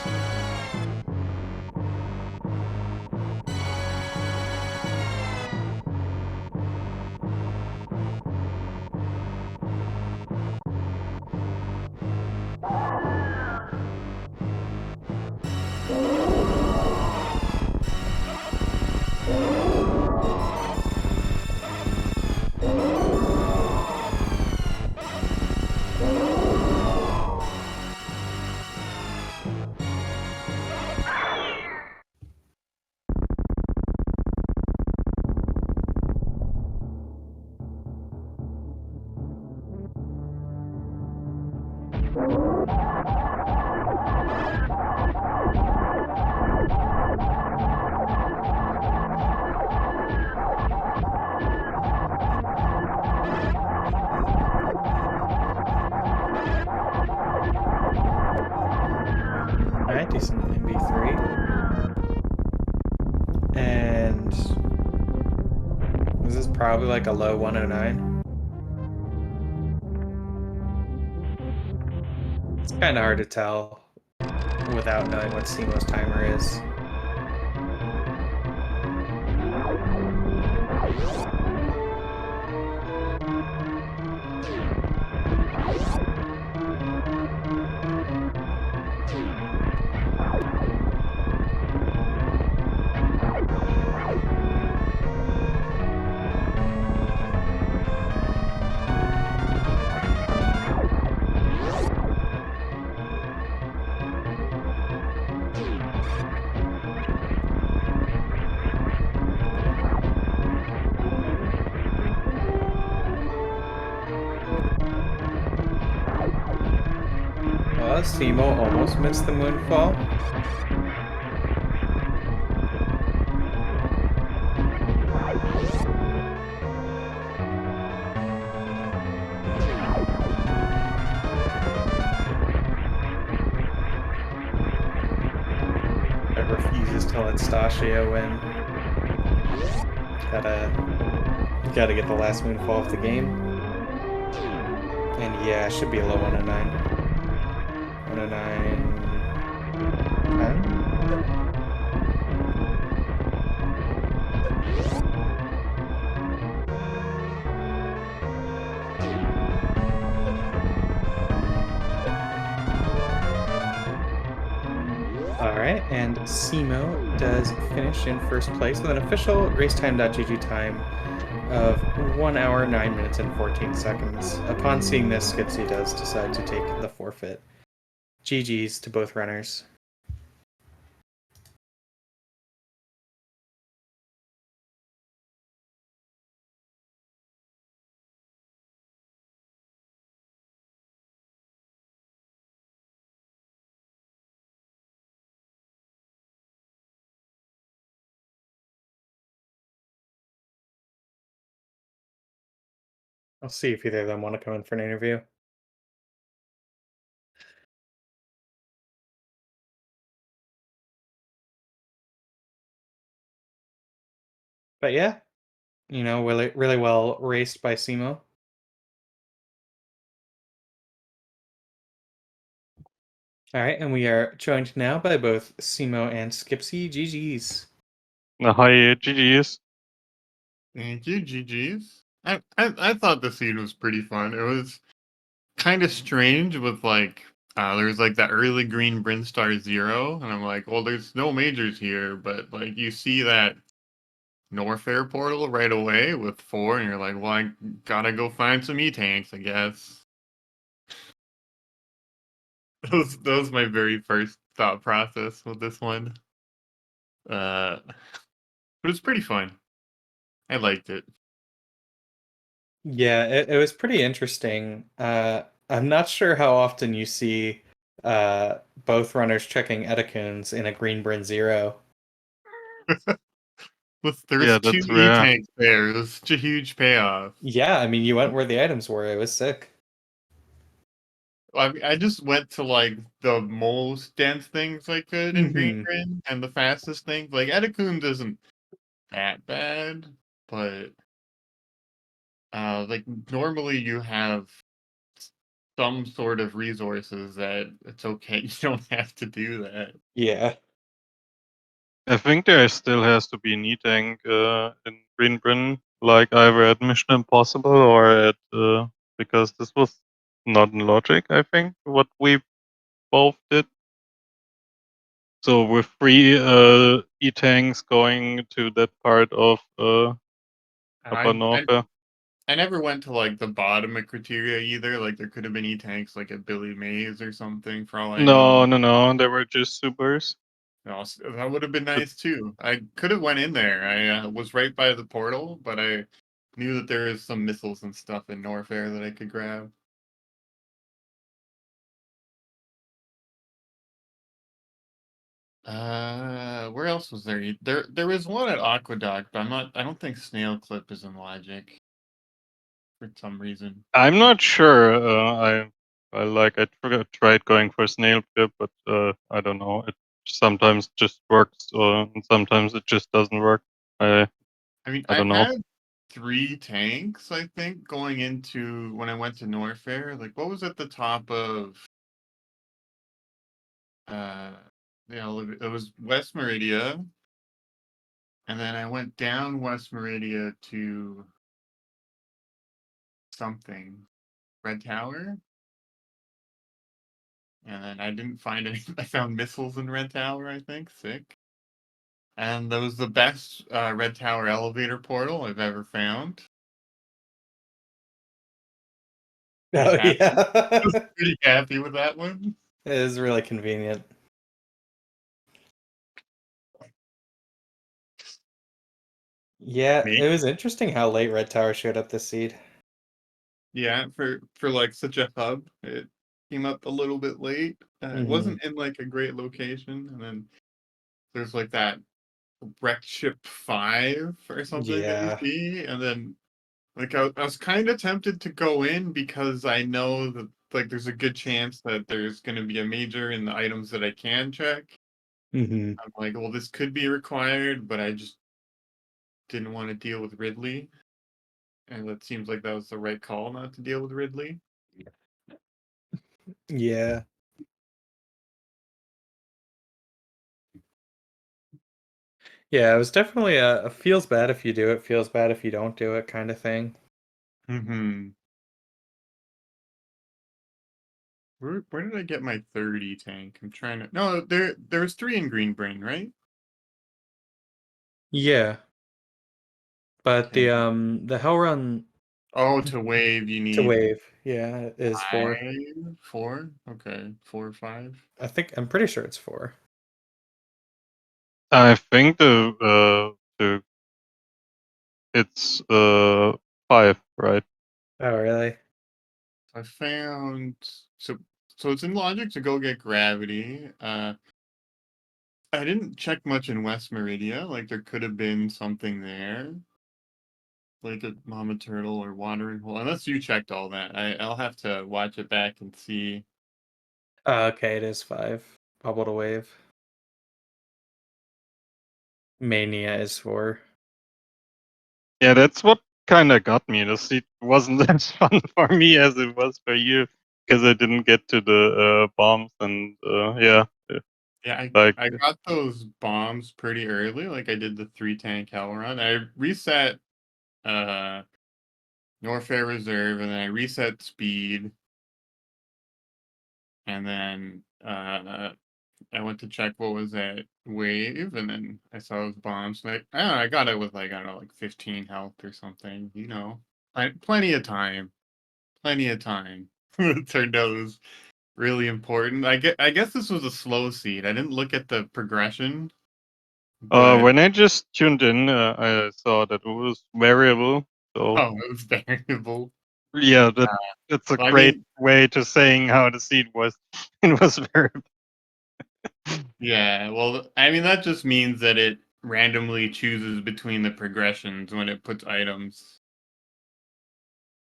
Alright, decent MB3. And this is probably like a low 109. It's kind of hard to tell without knowing what Simo's timer is. Well, Simo almost missed the moonfall. It refuses to let Stasio win. Gotta get the last moonfall of the game. And yeah, it should be a low 109. 109. 10. Alright, and Simo does finish in first place with an official racetime.gg time of 1 hour, 9 minutes, and 14 seconds. Upon seeing this, Skipsy does decide to take the forfeit. GG's to both runners. I'll see if either of them want to come in for an interview. But yeah, you know, really well raced by Simo. Alright, and we are joined now by both Simo and Skipsy. GG's. Hi, GG's. Thank you, GG's. I thought the scene was pretty fun. It was kind of strange with like There's like the early green Brinstar Zero, and I'm like, well, there's no majors here, but like you see that Norfair portal right away with 4, and you're like, well, I gotta go find some E-tanks, I guess. Those my very first thought process with this one. But it's pretty fun. I liked it. Yeah, it was pretty interesting. I'm not sure how often you see both runners checking Etacoons in a Green Bryn Zero. There Yeah, was 2 that's rare. E-tanks there. It was such a huge payoff. Yeah, I mean, you went where the items were. It was sick. I just went to like the most dense things I could in Green Hmm. Grin and the fastest things. Like Etacoons isn't that bad, but like normally you have some sort of resources that it's okay. You don't have to do that. Yeah. I think there still has to be an E-tank in Greenbryn, like either at Mission Impossible or at because this was not in Logic, I think, what we both did. So with 3 E-tanks going to that part of Upper I, I Norfair. I never went to like the bottom of criteria either. Like there could have been E-tanks like at Billy Mays or something for all I know. No, they were just supers. That would have been But nice too. I could have went in there. I was right by the portal, but I knew that there is some missiles and stuff in Norfair that I could grab. Where else was there? There was one at Aqueduct, but I don't think Snail Clip is in Logic for some reason. I'm not sure. I tried going for snail pip, but I don't know. It sometimes just works, and sometimes it just doesn't work. I I mean, I I don't know. had 3 tanks, I think, going into when I went to Norfair. Like, what was at the top of uh it was West Meridia, and then I went down West Meridia to something, Red Tower, and then I didn't find any. I found missiles in Red Tower, I think. Sick. And that was the best Red Tower elevator portal I've ever found. Pretty Oh, happy. I was yeah. pretty happy with that one. It is really convenient. Yeah, Me? it was interesting how late Red Tower showed up this seed. Yeah, for like such a hub, it came up a little bit late. It Hmm. wasn't in like a great location, and then there's like that wrecked ship 5 or something that you Yeah. see, and then like I was kind of tempted to go in because I know that like there's a good chance that there's going to be a major in the items that I can check. Hmm. I'm like, well, this could be required, but I just didn't want to deal with Ridley, and it seems like that was the right call not to deal with Ridley. Yeah. Yeah, it was definitely a feels bad if you do it, feels bad if you don't do it kind of thing. Hmm. Where did I get my 30 tank? I'm trying to. No, there's 3 in Green Brain, right? Yeah, but Okay. the Hell Run Oh, to wave you to need wave, yeah, is 4. 5, 4. Okay, 4 or 5. I'm pretty sure it's 4. I think the it's 5, right? Oh, really? I found so so it's in Logic to go get Gravity. I didn't check much in West Meridia. Like there could have been something there, like a Mama Turtle or Wandering Hole. Unless you checked all that, I'll have to watch it back and see. Okay, it is 5. Bubble to wave. Mania is 4. Yeah, that's what kind of got me. The seat wasn't as fun for me as it was for you because I didn't get to the bombs and yeah, Yeah, like I got those bombs pretty early. Like I did the 3 tank hell run. I reset uh Norfair Reserve and then I reset speed. and then I went to check what was at wave, and then I saw those bombs. And I don't know, I got it with like, I don't know, like 15 health or something. You know, plenty of time. Plenty of time. It turned out it was really important. I guess this was a slow seed. I didn't look at the progression, but When I just tuned in, I saw that it was variable. So oh, it was variable. yeah, Uh, that's a well, I great mean, way to saying how the seed was. It was variable. yeah. Well, I mean that just means that it randomly chooses between the progressions when it puts items.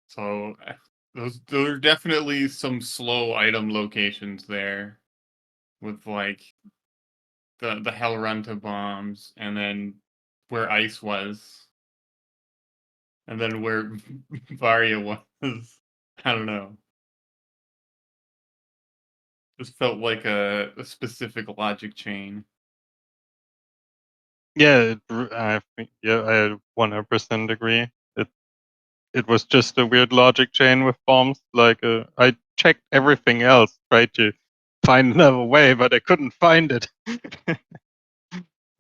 So those are definitely some slow item locations there with like the Hell Run to bombs, and then where ice was, and then where Varia was. I don't know. Just felt like a specific logic chain. Yeah, I think, yeah, I 100% agree. It was just a weird logic chain with bombs. Like I checked everything else, tried to find another way, but I couldn't find it.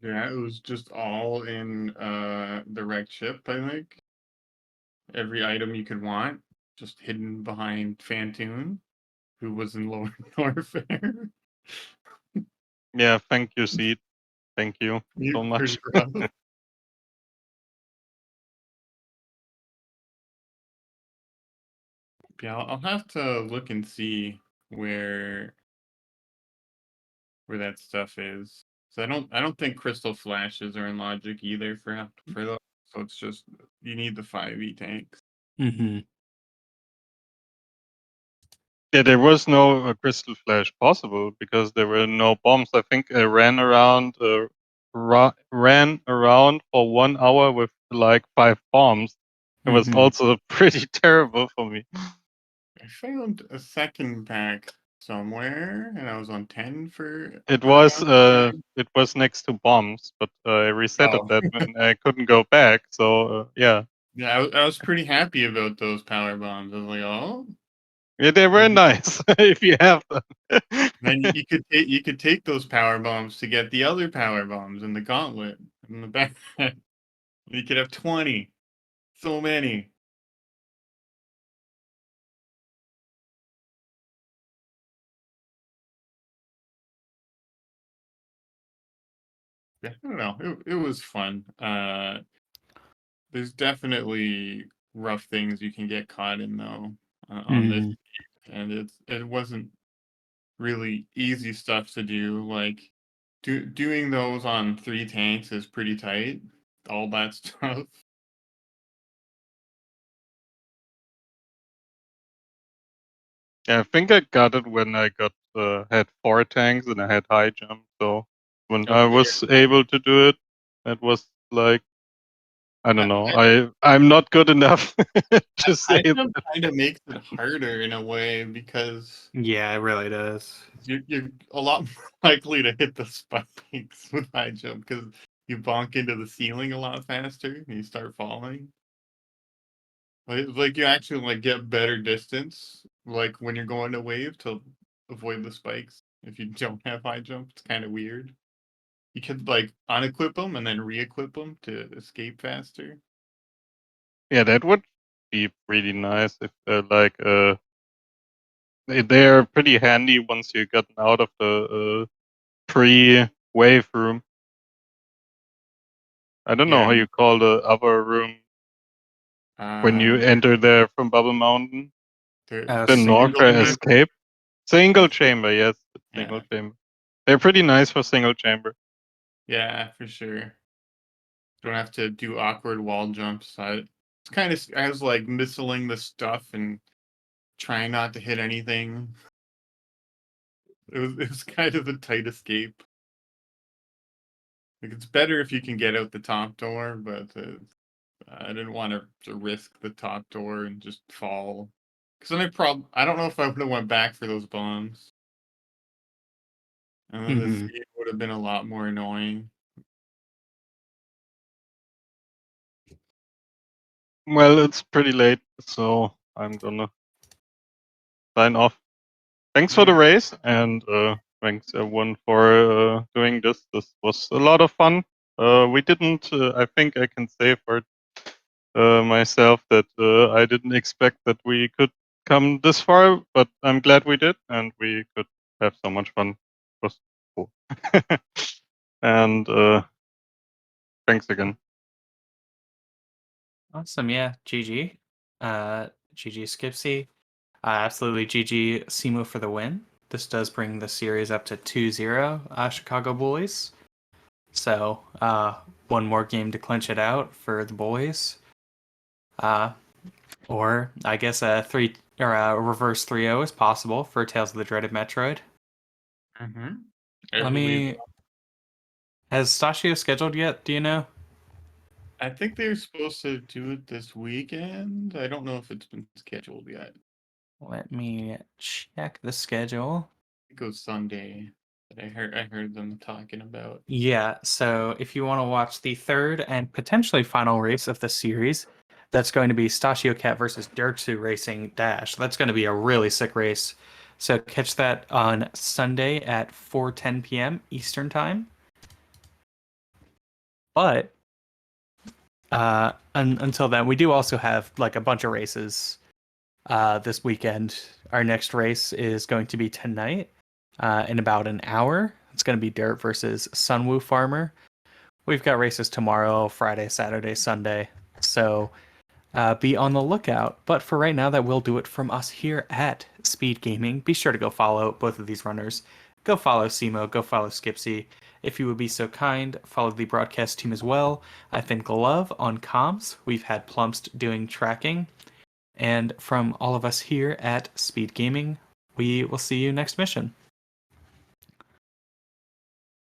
Yeah, it was just all in the wrecked ship, I think. Every item you could want, just hidden behind Fantoon, who was in lower warfare. Yeah, thank you, Seed. Thank you so Pretty much. rough. Yeah, I'll have to look and see where that stuff is. So I don't think crystal flashes are in logic either for those. So it's just you need the 5e tanks. Mm-hmm. Yeah, there was no crystal flash possible because there were no bombs. I think I ran around for 1 hour with like 5 bombs. It was Mm-hmm. also pretty terrible for me. I found a second pack somewhere, and I was on 10 for It an was amount of time. next to bombs, but I resetted Oh, that and I couldn't go back. So yeah, yeah, I was pretty happy about those power bombs. I was like, oh, yeah, they were nice if you have them. then you could take those power bombs to get the other power bombs in the gauntlet in the back. You could have 20, so many. Yeah, I don't know. It was fun. There's definitely rough things you can get caught in though on this, Mm-hmm. and it wasn't really easy stuff to do. Like doing those on 3 tanks is pretty tight. All that stuff. Yeah, I think I got it when I had 4 tanks and I had high jump. So when I Oh, there. was able to do it, it was like I don't I, know. I'm not good enough to say I jump that. kind of makes it harder in a way because Yeah, it really does. you're a lot more likely to hit the spikes with high jump because you bonk into the ceiling a lot faster and you start falling. Like you actually like get better distance, like when you're going to wave to avoid the spikes. If you don't have high jump, it's kind of weird. You could like unequip them and then re-equip them to escape faster. Yeah, that would be pretty nice if they're pretty handy once you get out of the pre-wave room. I don't know Yeah. how you call the other room when you Um. enter there from Bubble Mountain. The Single Single Norca chamber. chamber. escape. Single chamber, yes, single Yeah. chamber. They're pretty nice for single chamber. Yeah, for sure. Don't have to do awkward wall jumps. It's kind of I was like missling the stuff and trying not to hit anything. It was kind of a tight escape. Like it's better if you can get out the top door, but I didn't want to risk the top door and just fall. Because then I don't know if I would have went back for those bombs, and then the Mm-hmm. speed would have been a lot more annoying. Well, it's pretty late, so I'm gonna sign off. thanks for the race, and thanks everyone for doing this. This was a lot of fun. We didn't. I think I can say for myself that I didn't expect that we could come this far, but I'm glad we did, and we could have so much fun. It was cool. And thanks again. Awesome, yeah. GG. GG Skipsy. Absolutely GG Simo for the win. This does bring the series up to 2-0, Chicago Bullies. So, one more game to clinch it out for the boys. Or I guess a reverse 3-0 is possible for Tales of the Dreaded Metroid. Let me. Has Stachio scheduled yet? Do you know? I think they're supposed to do it this weekend. I don't know if it's been scheduled yet. Let me check the schedule. It goes Sunday. That I heard them talking about. Yeah, so if you want to watch the third and potentially final race of the series, that's going to be Stachio Cat versus Dirksu Racing Dash. That's going to be a really sick race. So catch that on Sunday at 4:10 p.m. Eastern Time. But until then, we do also have like a bunch of races this weekend. Our next race is going to be tonight in about an hour. It's going to be Dirt versus Sunwoo Farmer. We've got races tomorrow, Friday, Saturday, Sunday. So be on the lookout. But for right now, that will do it from us here at Speed Gaming. Be sure to go follow both of these runners. Go follow Simo. Go follow Skipsy. If you would be so kind, follow the broadcast team as well. I've been Glove on comms. We've had Plumpst doing tracking. And from all of us here at Speed Gaming, we will see you next mission.